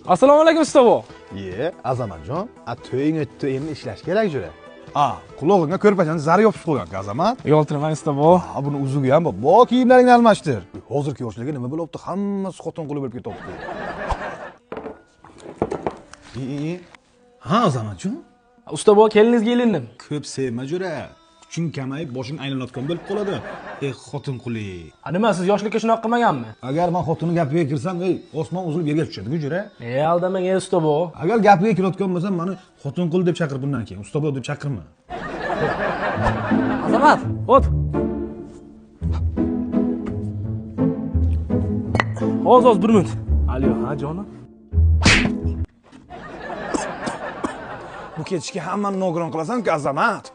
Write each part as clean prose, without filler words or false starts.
Assalomu alaykum ustobo. Azamatjon, to'ying o'tdi, endi ishlash kerak jura. Qulog'ingga ko'rpachani zar yopishib qo'ygan Azamat. Yo'ltiraman ustobo. Buni uzugi ham bor. Bo kiyimlaringni almashtir. Hozirgi yoshlarga nima bo'libdi? Hammasi xotin quli bo'lib ketyapti. Azamatjon. Ustobo, keliningizga ilindim. Ko'p sevma jura. Kuching kamayib, boshing aylanayotgan bo'lib qoladi. Xotin quli. Nima, siz yoshlikka shunaqa qilmaganmi? Agar men xotinning gapiga kirsam, osmon uzilib yerga tushadi-ku jura. Aldamang, ustobo. Agar gapiga kirayotgan bo'lsam, meni xotin qul deb chaqir bundan keyin. Ustobo deb chaqirma. Azamat, o't. Oz bir minut. Alo, ha jonim. Bu ketishga hammani nogiron qilasan-ku Azamat.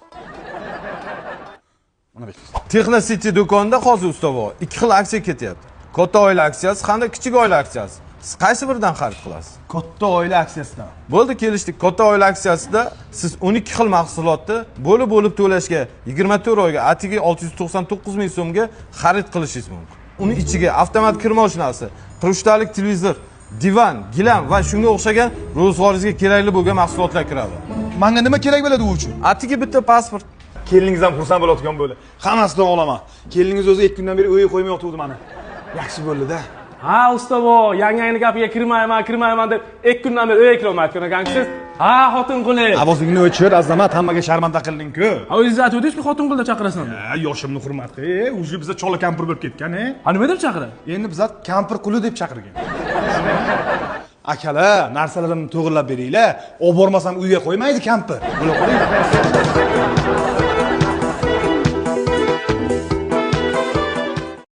Texno City do'konida hozir ustobo 2 xil aksiya ketyapti. Katta oila aksiyasi hamda kichik oila aksiyasi. Siz qaysi biridan xarid qilasiz? Katta oila aksiyasidan. Bo'ldi, kelishdik. Katta oila aksiyasida siz 12 xil mahsulotni bo'lib to'lashga 24 oyga atigi 699 ming so'mga xarid qilishingiz mumkin. Uni ichiga avtomat kir mashinasi, qiruvchtalik televizor, divan, gilam va shunga o'xshagan ro'zg'oringizga kerakli bo'lgan mahsulotlar kiradi. Menga nima kerak bo'ladi u uchun? Atigi bitta pasport. Keliningiz ham xursand bo'layotgan bo'ldi. Hammasidan olaman. Keliningiz o'zi 2 kundan beri o'yi qo'ymay o'tuvdi meni. Yaxshi bo'ldi-da. Ha, ustobo, yangi gapiga kirmayman deb 2 kundan beri o'yga kirolmayotgan ekansiz. Ha, xotin quli. Ovozingni o'chir, Azamat, hammaga sharmanda qilding-ku. O'zingiz aytdingiz-ku, xotin qulda chaqirasan. Yoshimni hurmat qil. O'zi bizda chola kampir bo'lib ketgan, Nima deb chaqiradi? Endi bizlar kampir quli deb chaqirgan. Akalar, narsalarimni to'g'irlab beringlar. Olib bormasam uyga qo'ymaydi kampir. Bo'la qo'ying.